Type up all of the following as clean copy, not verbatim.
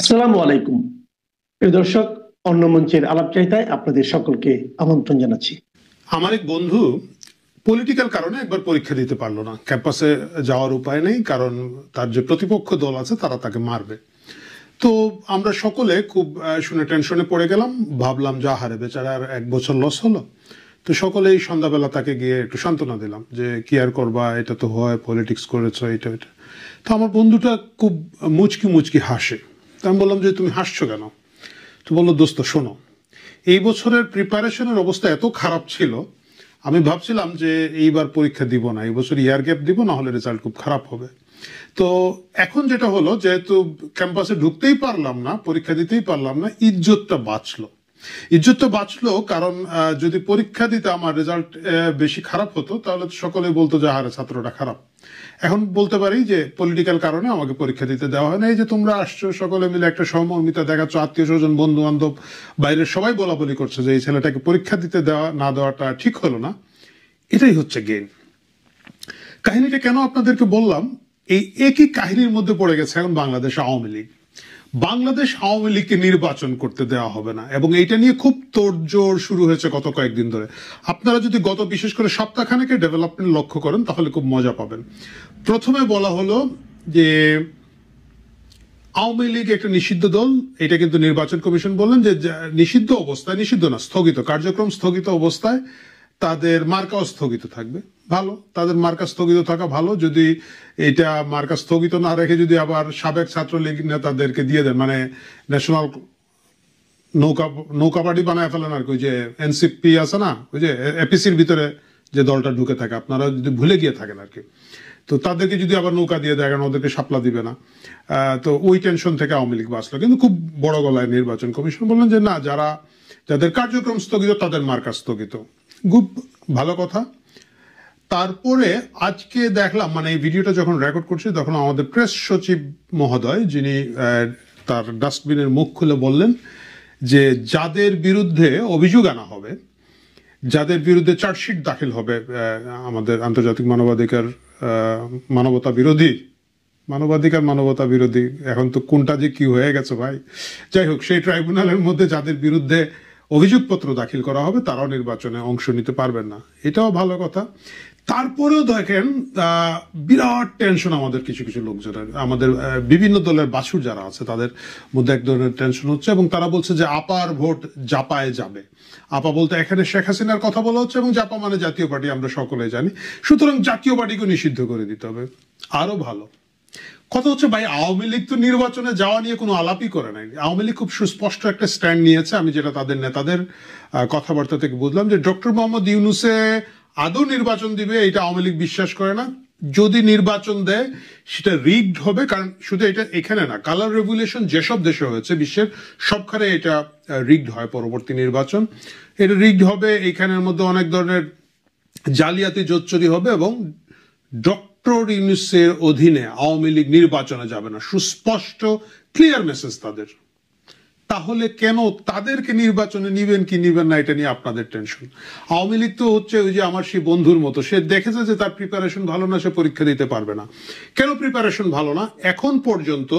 আসসালামু আলাইকুম প্রিয় দর্শক, অন্য মঞ্চের আলাপচারিতায় আপনাদের সকলকে আমন্ত্রণ জানাচ্ছি। আমার এক বন্ধু পলিটিক্যাল কারণে একবার পরীক্ষা দিতে পারলো না, ক্যাম্পাসে যাওয়ার উপায় নেই, কারণ তার যে প্রতিপক্ষ দল আছে তারা তাকে মারবে। তো আমরা সকলে খুব শুনে টেনশনে পড়ে গেলাম, ভাবলাম যা হারে বেচারার 1 বছর লস হলো। তো সকলেই সন্ধ্যাবেলা তাকে গিয়ে একটু সান্ত্বনা দিলাম যে কি আর করবা, এটা তো হয়, পলিটিক্স করেছো, এটা এটা। তো আমার বন্ধুটা খুব মুচকি মুচকি হাসে। তো আমি বললাম যে তুমি হাসছো কেন? তো বললো, দোস্ত শোনো, এই বছরের প্রিপারেশনের অবস্থা এত খারাপ ছিল, আমি ভাবছিলাম যে এইবার পরীক্ষা দিব না, এই বছর ইয়ার গ্যাপ দিব, না হলে রেজাল্ট খুব খারাপ হবে। তো এখন যেটা হলো, যেহেতু ক্যাম্পাসে ঢুকতেই পারলাম না, পরীক্ষা দিতেই পারলাম না, ইজ্জতটা বাঁচলো কারণ যদি পরীক্ষা দিতে আমার রেজাল্ট বেশি খারাপ হতো তাহলে তো সকলে বলতো যে আরে ছাত্রটা খারাপ। এখন বলতে পারি যে পলিটিক্যাল কারণে আমাকে পরীক্ষা দিতে দেওয়া হয় না। এই যে তোমরা আসছো সকলে মিলে একটা সহমর্মিতা দেখাচ্ছ, আত্মীয় স্বজন বন্ধু বান্ধব বাইরের সবাই বলাবলি করছে যে এই ছেলেটাকে পরীক্ষা দিতে দেওয়া না দেওয়াটা ঠিক হলো না, এটাই হচ্ছে গেম। কাহিনীটা কেন আপনাদেরকে বললাম, এই একই কাহিনীর মধ্যে পড়ে গেছে এখন বাংলাদেশ আওয়ামী লীগ। বাংলাদেশ আওয়ামী লীগকে নির্বাচন করতে দেওয়া হবে না, এবং এইটা নিয়ে খুব তোড়জোড় শুরু হয়েছে গত কয়েকদিন ধরে। আপনারা যদি গত বিশেষ করে সপ্তাহখানেকের ডেভেলপমেন্ট লক্ষ্য করেন তাহলে খুব মজা পাবেন। প্রথমে বলা হলো যে আওয়ামী লীগ একটা নিষিদ্ধ দল, এটা কিন্তু নির্বাচন কমিশন বললেন যে নিষিদ্ধ অবস্থায়, নিষিদ্ধ না, স্থগিত, কার্যক্রম স্থগিত অবস্থায় তাদের মার্কাও স্থগিত থাকবে। ভালো, তাদের মার্কা স্থগিত থাকা ভালো। যদি এটা মার্কা স্থগিত না রেখে যদি আবার সাবেক ছাত্রলীগ নেতাদেরকে দিয়ে দেন, মানে ন্যাশনাল নৌকা পার্টি বানায় ফেলেন আর কি, ওই যে এনসিপি আছে না, ওই যে এপিসির ভিতরে যে দলটা ঢুকে থাকে, আপনারা যদি ভুলে গিয়ে থাকেন আর কি, তো তাদেরকে যদি আবার নৌকা দিয়ে দেয়, কারণ ওদেরকে সাপলা দিবে না। তো ওই টেনশন থেকে আওয়ামী লীগ বাঁচলো। কিন্তু খুব বড় গলায় নির্বাচন কমিশন বললেন যে না, যাদের কার্যক্রম স্থগিত তাদের মার্কা স্থগিত। খুব ভালো কথা। তারপরে আজকে দেখলাম, মানে এই ভিডিওটা যখন রেকর্ড করছি তখন আমাদের প্রেস সচিব মহোদয়, যিনি তার ডাস্টবিনের মুখ খুলে বললেন যে যাদের বিরুদ্ধে অভিযোগ আনা হবে, যাদের বিরুদ্ধে চার্জশিট দাখিল হবে, আমাদের আন্তর্জাতিক মানবতা বিরোধী, এখন তো কোনটা যে কি হয়ে গেছে ভাই, যাই হোক, সেই ট্রাইব্যুনালের মধ্যে যাদের বিরুদ্ধে অভিযোগপত্র দাখিল করা হবে তারাও নির্বাচনে অংশ নিতে পারবেন না, এটাও ভালো কথা। তারপরেও দেখেন বিরাট টেনশন আমাদের কিছু কিছু লোকজনের, আমাদের বিভিন্ন দলের বাছুর যারা আছে তাদের মধ্যে এক ধরনের টেনশন হচ্ছে, এবং তারা বলছে যে আপার ভোট জাপায় যাবে। আপা বলতে এখানে শেখ হাসিনার কথা বলা হচ্ছে, এবং জাপা মানে জাতীয় পার্টি, আমরা সকলে জানি। সুতরাং জাতীয় পার্টিকে নিষিদ্ধ করে দিতে হবে, আরো ভালো কথা হচ্ছে ভাই, আওয়ামী লীগ তো নির্বাচনে যাওয়া নিয়ে কোনো আলাপই করে নাই। আওয়ামী লীগ খুব সুস্পষ্ট একটা স্ট্যান্ড নিয়েছে, আমি যেটা তাদের নেতাদের কথাবার্তা থেকে বুঝলাম, যে ডক্টর মোহাম্মদ ইউনূসে আদৌ নির্বাচন দিবে এটা আওয়ামী লীগ বিশ্বাস করে না। যদি নির্বাচন দেয় সেটা রিগড হবে, কারণ শুধু এটা এখানে না, কালার রেভুলেশন যেসব দেশে হয়েছে বিশ্বের সবখানে এটা রিগড হয়। পরবর্তী নির্বাচন এটা রিগড হবে, এইখানের মধ্যে অনেক ধরনের জালিয়াতি জোচ্চুরি হবে, এবং ডক্টর ইউনূসের অধীনে আওয়ামী লীগ নির্বাচনে যাবে না, সুস্পষ্ট ক্লিয়ার মেসেজ তাদের। তাহলে কেন তাদেরকে নির্বাচনে নিবেন কি নিবেন না এটা নিয়ে আপনাদের টেনশন? আওয়ামী লীগ তো হচ্ছে ওই যে আমার সেই বন্ধুর মতো, সে দেখেছে যে তার প্রিপারেশন ভালো না, সে পরীক্ষা দিতে পারবে না। কেন প্রিপারেশন ভালো না? এখন পর্যন্ত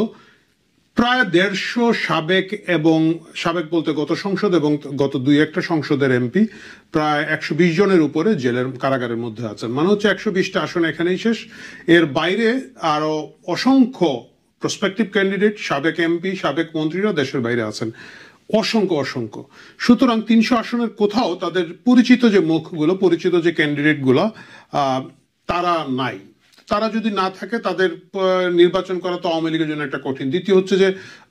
প্রায় 150 সাবেক বলতে গত সংসদ এবং গত 2-1টা সংসদের এমপি, প্রায় 120 জনের উপরে জেলের কারাগারের মধ্যে আছেন। মানে হচ্ছে 120টা আসন এখানেই শেষ। এর বাইরে আরো অসংখ্য প্রসপেক্টিভ ক্যান্ডিডেট, সাবেক এমপি, সাবেক মন্ত্রীরা দেশের বাইরে আছেন, অসংখ্য। সুতরাং 300 আসনের কোথাও তাদের পরিচিত যে মুখগুলো, পরিচিত যে ক্যান্ডিডেটগুলো, তারা নাই। তারা যদি না থাকে, তাদের নির্বাচন করা তো আওয়ামী লীগের জন্য একটা কঠিন। দ্বিতীয় হচ্ছে যে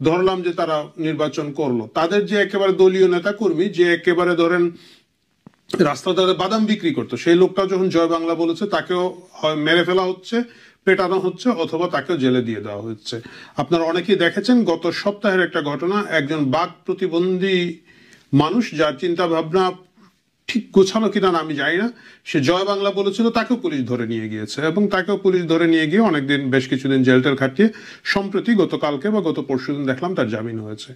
ধরলাম যে তারা নির্বাচন করলো, তাদের যে একেবারে দলীয় নেতা কর্মী, যে একেবারে ধরেন রাস্তাতে বাদাম বিক্রি করতো, সেই লোকটা যখন জয় বাংলা বলেছে তাকেও মেরে ফেলা হচ্ছে, পেটানো হচ্ছে, অথবা তাকেও জেলে দিয়ে দেওয়া হচ্ছে। আপনারা অনেকেই দেখেছেন গত সপ্তাহের একটা ঘটনা, একজন বাক প্রতিবন্ধী মানুষ, যার চিন্তা ভাবনা ঠিক গোছানো কিনা আমি জানি না, সে জয় বাংলা বলেছিল, তাকেও পুলিশ ধরে নিয়ে গিয়েছে, এবং তাকেও পুলিশ ধরে নিয়ে গিয়ে অনেকদিন, বেশ কিছুদিন জেলটেল খাটিয়ে সম্প্রতি গতকালকে বা গত পরশুদিন দেখলাম তার জামিন হয়েছে।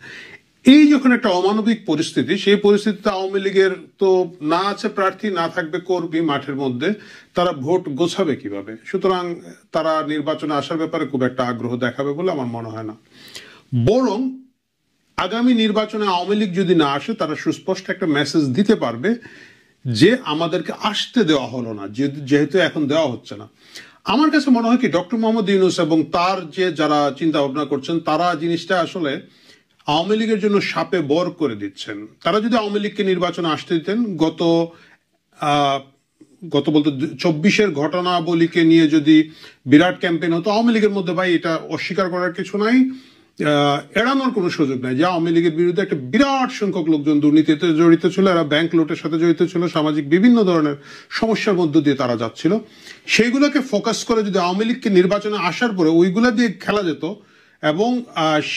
এই যখন একটা অমানবিক পরিস্থিতি, সেই পরিস্থিতিতে আওয়ামী লীগের তো না আছে প্রার্থী, না থাকবে কর্মী মাঠের মধ্যে, তারা ভোট গোছাবে কিভাবে? সুতরাং তারা নির্বাচনে আসার ব্যাপারে খুব একটা আগ্রহ দেখাবে বলে আমার মনে হয় না। বরং আগামী নির্বাচনে আওয়ামী লীগ যদি না আসে তারা সুস্পষ্ট একটা মেসেজ দিতে পারবে যে আমাদেরকে আসতে দেওয়া হলো না, যেহেতু এখন দেওয়া হচ্ছে না। আমার কাছে মনে হয় কি ডক্টর মোহাম্মদ ইউনূস এবং তার যে যারা চিন্তা ভাবনা করছেন তারা জিনিসটা আসলে আওয়ামী লীগের জন্য সাপে বর করে দিচ্ছেন। তারা যদি আওয়ামী লীগকে নির্বাচনে আসতে দিতেন, গত বলতে 24-এর ঘটনাবলীকে নিয়ে যদি বিরাট ক্যাম্পেইন হতো, আওয়ামী লীগের মধ্যে ভাই এটা অস্বীকার করার কিছু নাই, এড়ানোর কোনো সুযোগ নাই যে আওয়ামী লীগের বিরুদ্ধে একটা বিরাট সংখ্যক লোকজন দুর্নীতিতে জড়িত ছিল, এরা ব্যাংক লুটের সাথে জড়িত ছিল, সামাজিক বিভিন্ন ধরনের সমস্যার মধ্য দিয়ে তারা যাচ্ছিল। সেইগুলোকে ফোকাস করে যদি আওয়ামী লীগকে নির্বাচনে আসার পরে ওইগুলা দিয়ে খেলা যেত এবং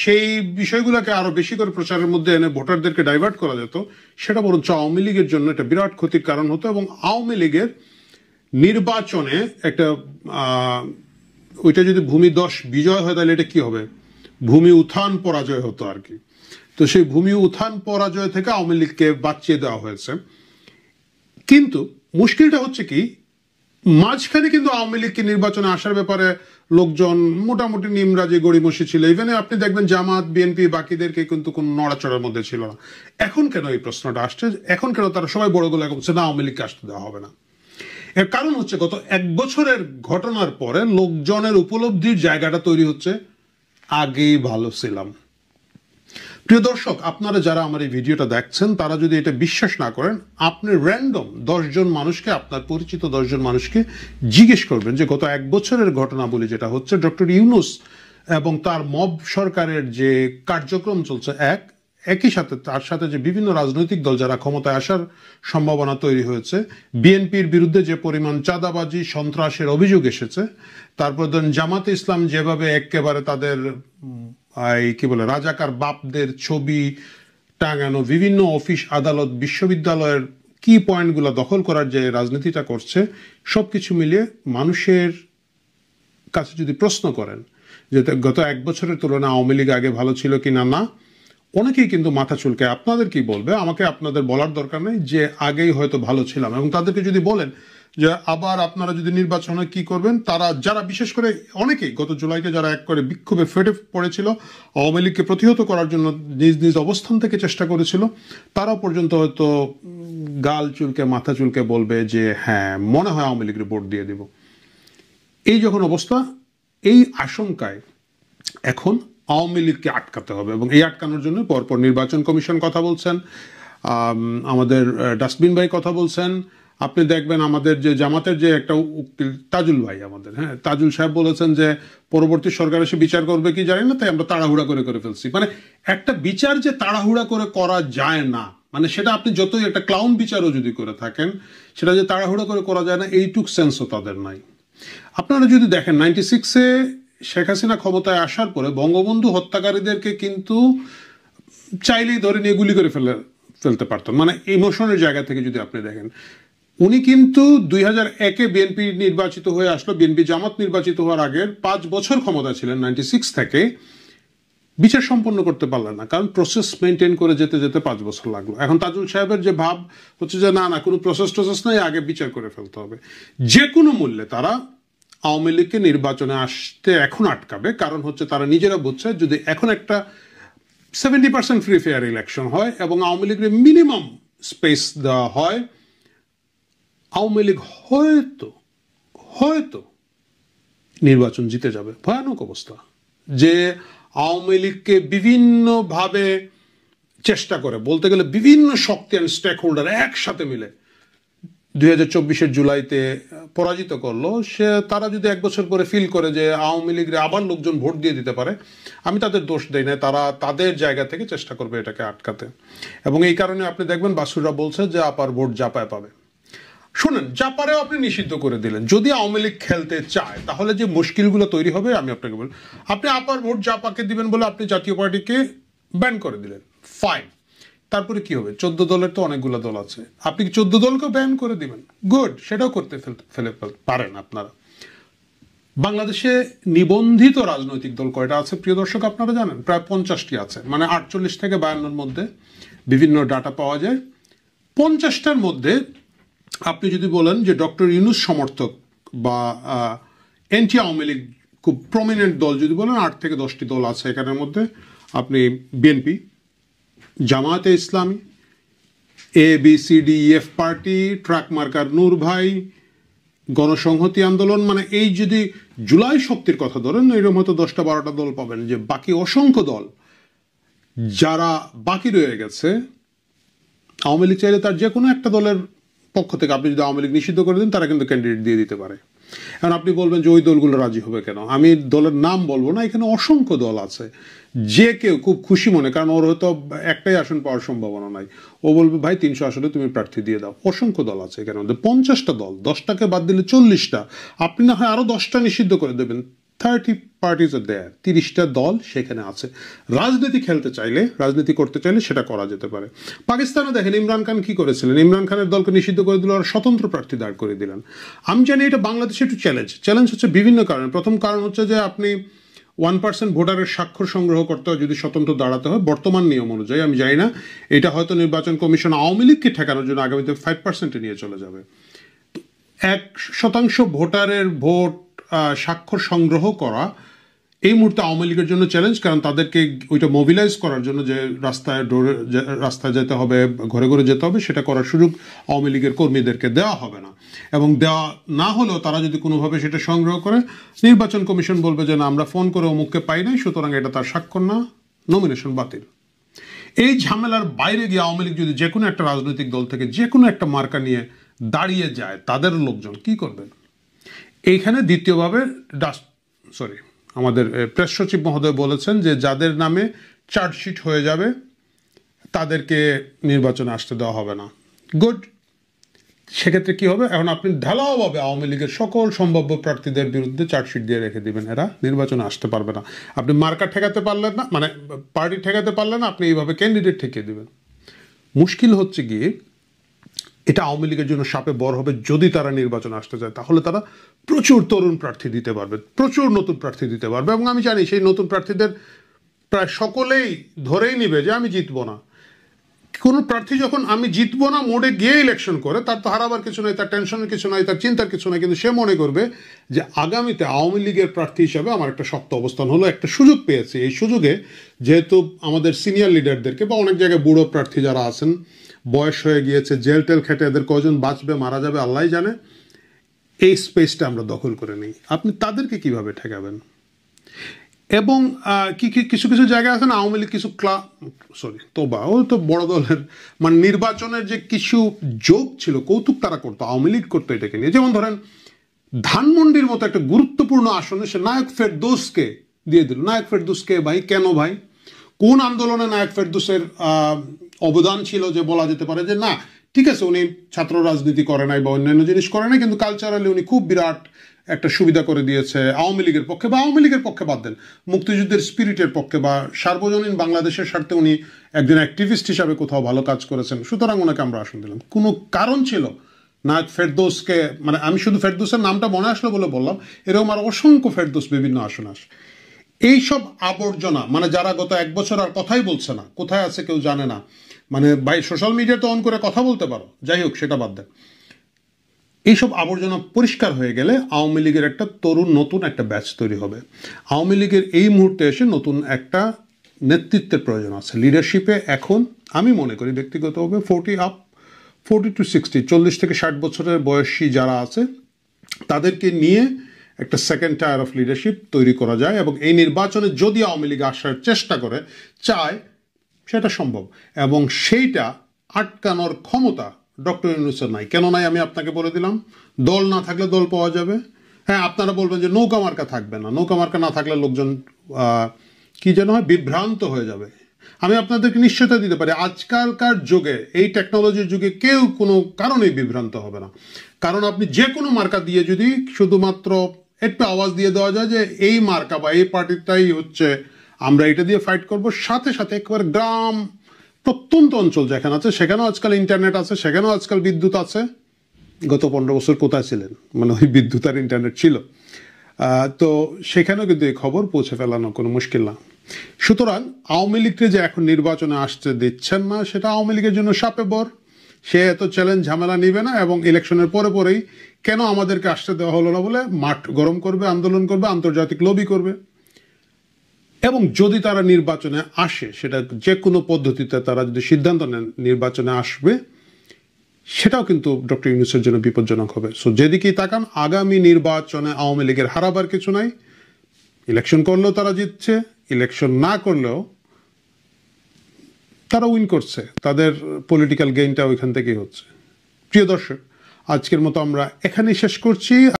সেই বিষয়গুলোকে আরো বেশি করে প্রচারের মধ্যে এনে ভোটারদেরকে ডাইভার্ট করা যেত, সেটা বরঞ্চ আওয়ামী লীগের জন্য একটা বিরাট ক্ষতির কারণ হতো এবং আওয়ামী লীগের নির্বাচনে একটা ওইটা যদি ভূমি 10 বিজয় হয় তাহলে এটা কি হবে, ভূমি উত্থান পরাজয় হতো আর কি। তো সেই ভূমি উত্থান পরাজয় থেকে আওয়ামী লীগকে বাঁচিয়ে দেওয়া হয়েছে। কিন্তু মুশকিলটা হচ্ছে কি, মাঝখানে কিন্তু আওয়ামী লীগকে নির্বাচনে আসার ব্যাপারে লোকজন মোটামুটি নিমরাজি গড়িমসি ছিল। ইভেন আপনি দেখবেন জামাত বিএনপি বাকিদেরকে কিন্তু কোন নড়াচড়ার মধ্যে ছিল না। এখন কেন এই প্রশ্নটা আসছে, এখন কেন তারা সবাই বড় গলায় বলছে না আওয়ামী লীগকে আসতে দেওয়া হবে না? এর কারণ হচ্ছে গত 1 বছরের ঘটনার পরে লোকজনের উপলব্ধির জায়গাটা তৈরি হচ্ছে আগেই ভালো ছিলাম। প্রিয় দর্শক, আপনারা যারা আমার এই ভিডিওটা দেখছেন তারা যদি এটা বিশ্বাস না করেন, আপনি র্যান্ডম 10 জন মানুষকে, আপনার পরিচিত 10 জন মানুষকে জিজ্ঞেস করবেন যে গত 1 বছরের ঘটনাবলী যেটা হচ্ছে, ডক্টর ইউনূস এবং তার মব সরকারের যে কার্যক্রম চলছে, একই সাথে তার সাথে যে বিভিন্ন রাজনৈতিক দল যারা ক্ষমতায় আসার সম্ভাবনা তৈরি হয়েছে, বিএনপির বিরুদ্ধে যে পরিমাণ চাঁদাবাজি সন্ত্রাসের অভিযোগ এসেছে, তারপর ধরেন জামাতে ইসলাম যেভাবে একেবারে তাদের কি বলে রাজাকার বাপদের ছবি টাঙানো বিভিন্ন অফিস আদালত বিশ্ববিদ্যালয়ের কি পয়েন্টগুলো দখল করার যে রাজনীতিটা করছে, সবকিছু মিলিয়ে মানুষের কাছে যদি প্রশ্ন করেন যে গত 1 বছরের তুলনায় আওয়ামী লীগ আগে ভালো ছিল কিনা, না, অনেকেই কিন্তু মাথা চুলকায়। আপনাদের কি বলবে, আমাকে আপনাদের বলার দরকার নেই যে আগেই হয়তো ভালো ছিলাম। এবং তাদেরকে যদি বলেন যে আবার আপনারা যদি নির্বাচনে কি করবেন, তারা যারা বিশেষ করে অনেকেই গত জুলাইতে যারা এক করে বিক্ষোভে ফেটে পড়েছিল, আওয়ামী লীগকে প্রতিহত করার জন্য নিজ নিজ অবস্থান থেকে চেষ্টা করেছিল, তারা পর্যন্ত হয়তো গাল চুলকে মাথা চুলকে বলবে যে হ্যাঁ মনে হয় আওয়ামী লীগের ভোট দিয়ে দিব। এই যখন অবস্থা, এই আশঙ্কায় এখন আওয়ামী লীগকে আটকাতে হবে এবং এই আটকানোর জন্য পরপর নির্বাচন কমিশন কথা বলছেন, আমাদের ডাস্টবিন ভাই কথা বলছেন। আপনি দেখবেন আমাদের যে জামাতের যে একটা উকিল তাজুল ভাই, আমাদের তাজুল সাহেব বলেছেন যে পরবর্তী সরকার এসে বিচার করবে কি জানি না, তাই আমরা তাড়াহুড়া করে ফেলছি। মানে একটা বিচার যে তাড়াহুড়া করে করা যায় না, মানে সেটা আপনি যতই একটা ক্লাউন বিচারও যদি করে থাকেন, সেটা যে তাড়াহুড়া করে করা যায় না এইটুক সেন্সও তাদের নাই। আপনারা যদি দেখেন 96-এ শেখ হাসিনা ক্ষমতায় আসার পরে বঙ্গবন্ধু হত্যাকারীদেরকে কিন্তু চাইলেই ধরে নিয়ে গুলি করে ফেলতে পারতেন, মানে ইমোশনের জায়গা থেকে যদি আপনি দেখেন। উনি কিন্তু 2001-এ বিএনপি নির্বাচিত হয়ে আসলো, বিএনপি জামাত নির্বাচিত হওয়ার আগের 5 বছর ক্ষমতা ছিলেন 96 থেকে, বিচার সম্পন্ন করতে পারলেন না, কারণ প্রসেস মেনটেন করে যেতে যেতে 5 বছর লাগলো। এখন তাজুল সাহেবের যে ভাব হচ্ছে যে না কোনো প্রসেস নাই, আগে বিচার করে ফেলতে হবে। যে কোনো মূল্যে তারা আওয়ামী লীগকে নির্বাচনে আসতে এখন আটকাবে, কারণ হচ্ছে তারা নিজেরা বুঝছে যদি এখন একটা 70% ফ্রি ফেয়ার ইলেকশন হয় এবং আওয়ামী লীগের মিনিমাম স্পেস দেওয়া হয়, আওয়ামী লীগ হয়তো নির্বাচন জিতে যাবে। ভয়ানক অবস্থা যে আওয়ামী লীগকে বিভিন্নভাবে চেষ্টা করে, বলতে গেলে বিভিন্ন শক্তি অ্যান্ড স্টেক হোল্ডার একসাথে মিলে 2024-এর জুলাইতে পরাজিত করলো। তারা যদি 1 বছর পরে ফিল করে যে আওয়ামী লীগের আবার লোকজন ভোট দিয়ে দিতে পারে, আমি তাদের দোষ দেই না, তারা তাদের জায়গা থেকে চেষ্টা করবে এটাকে আটকাতে। এবং এই কারণে আপনি দেখবেন বাসুরা বলছে যে আপার ভোট জাপায় পাবে। শোনেন, জাপারেও আপনি নিষিদ্ধ করে দিলেন, যদি আওয়ামী লীগ খেলতে চায় তাহলে যে মুশকিলগুলো তৈরি হবে আমি আপনাকে বলি। আপনি আপার ভোট জাপাকে দিবেন বলে আপনি জাতীয় পার্টিকে ব্যান করে দিলেন, ফাইন। তারপরে কি হবে, 14 দলের তো অনেকগুলো দল আছে, আপনি 14 দলকে ব্যান করে দিবেন, গুড, সেটাও করতে ফেলে পারেন আপনারা। বাংলাদেশে নিবন্ধিত রাজনৈতিক দল কয়টা আছে প্রিয় দর্শক আপনারা জানেন? প্রায় 50টি আছে, মানে 48 থেকে 52-এর মধ্যে বিভিন্ন ডাটা পাওয়া যায়। 50টার মধ্যে আপনি যদি বলেন যে ডক্টর ইউনূস সমর্থক বা এন্টি আওয়ামী লীগ খুব প্রমিনেন্ট দল যদি বলেন, 8 থেকে 10টি দল আছে এখানের মধ্যে। আপনি বিএনপি, জামায়াতে ইসলামী, ABCDEF পার্টি, ট্রাক মার্কার নূর ভাই, গণসংহতি আন্দোলন, মানে এই যদি জুলাই শক্তির কথা ধরেন এরকম হয়তো 10-12টা দল পাবেন, যে বাকি অসংখ্য দল যারা বাকি রয়ে গেছে, আওয়ামী লীগ চাইলে তার যে কোনো একটা দলের পক্ষ থেকে আপনি যদি আওয়ামী লীগ নিষিদ্ধ করে দিন, তারা কিন্তু ক্যান্ডিডেট দিয়ে দিতে পারে। এখন আপনি বলবেন যে ওই দলগুলো রাজি হবে কেন, আমি দলের নাম বলবো না, এখানে অসংখ্য দল আছে, যে কেউ খুব খুশি মনে, কারণ ওর হয়তো একটাই আসন পাওয়ার সম্ভাবনা নাই, ও বলবে ভাই 300 আসনে তুমি প্রার্থী দিয়ে দাও। অসংখ্য দল আছে এখানে, 50টা দল, 10টাকে বাদ দিলে 40টা, আপনি না হয় আরো 10টা নিষিদ্ধ করে দেবেন, 30 পার্টিজ আর দেয়ার, 30টা দল সেখানে আছে। রাজনীতি খেলতে চাইলে, রাজনীতি করতে চাইলে সেটা করা যেতে পারে। পাকিস্তানে দেখেন ইমরান খান কি করেছিলেন, ইমরান খানের দলকে নিষিদ্ধ করে দিল আর স্বতন্ত্র প্রার্থী দাঁড় করে দিলেন। আমি জানি এটা বাংলাদেশে একটু চ্যালেঞ্জ হচ্ছে বিভিন্ন কারণে। প্রথম কারণ হচ্ছে যে আপনি 1% ভোটারের স্বাক্ষর সংগ্রহ করতে হয় যদি স্বতন্ত্র দাঁড়াতে হয় বর্তমান নিয়ম অনুযায়ী। আমি জানি না, এটা হয়তো নির্বাচন কমিশন আওয়ামী লীগকে ঠেকানোর জন্য আগামীতে 5% নিয়ে চলে যাবে। 1% ভোটারের ভোট স্বাক্ষর সংগ্রহ করা এই মুহূর্তে আওয়ামী লীগের জন্য চ্যালেঞ্জ, কারণ তাদেরকে ওইটা মোবিলাইজ করার জন্য যে রাস্তায় যেতে হবে, ঘরে ঘরে যেতে হবে, সেটা করার সুযোগ আওয়ামী লীগের কর্মীদেরকে দেওয়া হবে না। এবং দেওয়া না হলেও তারা যদি কোনোভাবে সেটা সংগ্রহ করে, নির্বাচন কমিশন বলবে যে না, আমরা ফোন করে অমুককে পাই নাই, সুতরাং এটা তার স্বাক্ষর না, নমিনেশন বাতিল। এই ঝামেলার বাইরে গিয়ে আওয়ামী লীগ যদি যে কোনো একটা রাজনৈতিক দল থেকে যে কোনো একটা মার্কা নিয়ে দাঁড়িয়ে যায়, তাদের লোকজন কি করবেন? এইখানে দ্বিতীয়ভাবে আমাদের প্রেস সচিব মহোদয় বলেছেন যে যাদের নামে চার্জশিট হয়ে যাবে তাদেরকে নির্বাচনে আসতে দেওয়া হবে না। গুড। সেক্ষেত্রে কি হবে? এখন আপনি ঢালাওভাবে আওয়ামী লীগের সকল সম্ভাব্য প্রার্থীদের বিরুদ্ধে চার্জশিট দিয়ে রেখে দিবেন, এরা নির্বাচনে আসতে পারবে না। আপনি মার্কা ঠেকাতে পারলেন না, মানে পার্টি ঠেকাতে পারলেন না, আপনি এইভাবে ক্যান্ডিডেট ঠেকিয়ে দিবেন। মুশকিল হচ্ছে গিয়ে এটা আওয়ামী লীগের জন্য সাপে বর হবে। যদি তারা নির্বাচনে আসতে চায় তাহলে তারা প্রচুর তরুণ প্রার্থী দিতে পারবে, প্রচুর নতুন প্রার্থী দিতে পারবে, এবং আমি জানি সেই নতুন প্রার্থীদের প্রায় সকলেই ধরেই নিবে যে আমি জিতবো না। কোনো প্রার্থী যখন আমি জিতবো না মোডে গিয়ে ইলেকশন করে, তার তো হারাবার কিছু নাই, তার টেনশনের কিছু নাই, তার চিন্তার কিছু নাই, কিন্তু সে মনে করবে যে আগামীতে আওয়ামী লীগের প্রার্থী হিসাবে আমার একটা শক্ত অবস্থান হলো, একটা সুযোগ পেয়েছি। এই সুযোগে যেহেতু আমাদের সিনিয়র লিডারদেরকে বা অনেক জায়গায় বুড়ো প্রার্থী যারা আছেন, বয়স হয়ে গিয়েছে, জেল টেল খেটে এদের কজন বাঁচবে মারা যাবে আল্লাহ জানে, এই স্পেসটা আমরা দখল করে নিই। আপনি তাদেরকে কিভাবে ঠেকাবেন? এবং কিছু কিছু জায়গায় আছে না, আওয়ামী লীগ কিছু ও তো বড় দলের মানে নির্বাচনের যে কিছু যোগ ছিল, কৌতুক তারা করতো, আওয়ামী লীগ করতো এটাকে নিয়ে। যেমন ধরেন ধানমন্ডির মতো একটা গুরুত্বপূর্ণ আসনে সে নায়ক ফেরদৌসকে দিয়ে দিল। নায়ক ফেরদৌসকে ভাই কেন ভাই? কোন আন্দোলনে নায়ক ফেরদৌসের অবদান ছিল যে বলা যেতে পারে যে না ঠিক আছে উনি ছাত্র রাজনীতি করে নাই বা অন্যান্য জিনিস করে নাই, কিন্তু কালচারালি উনি খুব বিরাট একটা সুবিধা করে দিয়েছে আওয়ামী লীগের পক্ষে, বা আওয়ামী লীগের পক্ষে বাদ দেন, মুক্তিযুদ্ধের স্পিরিটের পক্ষে বা সার্বজনীন বাংলাদেশের স্বার্থে উনি একজন অ্যাক্টিভিস্ট হিসাবে কোথাও ভালো কাজ করেছেন, সুতরাং ওনাকে আমরা আসন দিলাম। কোনো কারণ ছিল নায়ক ফেরদৌসকে, মানে আমি শুধু ফেরদৌসের নামটা মনে আসলো বলে বললাম, এরকম আর অসংখ্য ফেরদৌস বিভিন্ন আসন আসে। এইসব আবর্জনা, মানে যারা গত 1 বছর আর কথাই বলছে না, কোথায় আছে কেউ জানে না, মানে ভাই সোশ্যাল মিডিয়াতে অন করে কথা বলতে পারো, যাই হোক সেটা বাদ দেন। এইসব আবর্জনা পরিষ্কার হয়ে গেলে আওয়ামী লীগের একটা তরুণ নতুন একটা ব্যাচ তৈরি হবে। আওয়ামী লীগের এই মুহূর্তে এসে নতুন একটা নেতৃত্বের প্রয়োজন আছে। লিডারশিপে এখন আমি মনে করি ব্যক্তিগতভাবে 40 to 60, 40 থেকে 60 বছরের বয়সী যারা আছে তাদেরকে নিয়ে একটা সেকেন্ড টায়ার অফ লিডারশিপ তৈরি করা যায়, এবং এই নির্বাচনে যদি আওয়ামী লীগ আসার চেষ্টা করে চায় সেটা সম্ভব, এবং সেইটা আটকানোর ক্ষমতা ডক্টর ইউনূসের নাই। কেন নাই আমি আপনাকে বলে দিলাম। দল না থাকলে দল পাওয়া যাবে। হ্যাঁ, আপনারা বলবেন যে নৌকা মার্কা থাকবে না, নৌকা মার্কা না থাকলে লোকজন কি যেন হয়, বিভ্রান্ত হয়ে যাবে। আমি আপনাদেরকে নিশ্চয়তা দিতে পারি আজকালকার যুগে, এই টেকনোলজির যুগে কেউ কোনো কারণেই বিভ্রান্ত হবে না। কারণ আপনি যে কোনো মার্কা দিয়ে যদি শুধুমাত্র একটু আওয়াজ দিয়ে দেওয়া যায় যে এই মার্কা বা এই পার্টিটাই হচ্ছে আমরা এটা দিয়ে ফাইট করব, সাথে সাথে একবার গ্রাম প্রত্যন্ত অঞ্চল যেখানে আছে সেখানেও আজকাল ইন্টারনেট আছে, সেখানেও আজকাল বিদ্যুৎ আছে। গত 15 বছর কোথায় ছিলেন? মানে ওই বিদ্যুৎ আর ইন্টারনেট ছিল, তো সেখানেও কিন্তু এই খবর পৌঁছে ফেলানো কোনো মুশকিল না। সুতরাং আওয়ামী লীগকে যে এখন নির্বাচনে আসতে দিচ্ছেন না, সেটা আওয়ামী লীগের জন্য শাপে বর। সে এত চ্যালেঞ্জ ঝামেলা নিবে না, এবং ইলেকশনের পরে পরেই কেন আমাদেরকে আসতে দেওয়া হলো না বলে মাঠ গরম করবে, আন্দোলন করবে, আন্তর্জাতিক লবি করবে। এবং যদি তারা নির্বাচনে আসে, সেটা যে কোনো পদ্ধতিতে তারা যদি সিদ্ধান্ত নেন নির্বাচনে আসবে, সেটাও কিন্তু ডক্টর ইউনূসের জন্য বিপজ্জনক হবে। সো যেদিকেই তাকান, আগামী নির্বাচনে আওয়ামী লীগের হারাবার কিছু নাই। ইলেকশন করলেও তারা জিতছে, ইলেকশন না করলেও তারা উইন করছে, তাদের পলিটিক্যাল গেইনটা ওইখান থেকেই হচ্ছে। প্রিয় দর্শক, আজকের মতো আমরা এখানেই শেষ করছি।